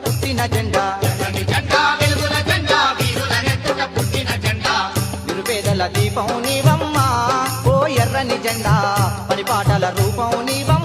పుట్టిన జెండా ఎర్రని జెండా వెలుగుల జెండా వీరుల నెత్తుట పుట్టిన జెండా నిరుపేదల దీపం నీవమ్మా ఓ ఎర్రని జెండా పనిపాటల రూపం నీవమ్మా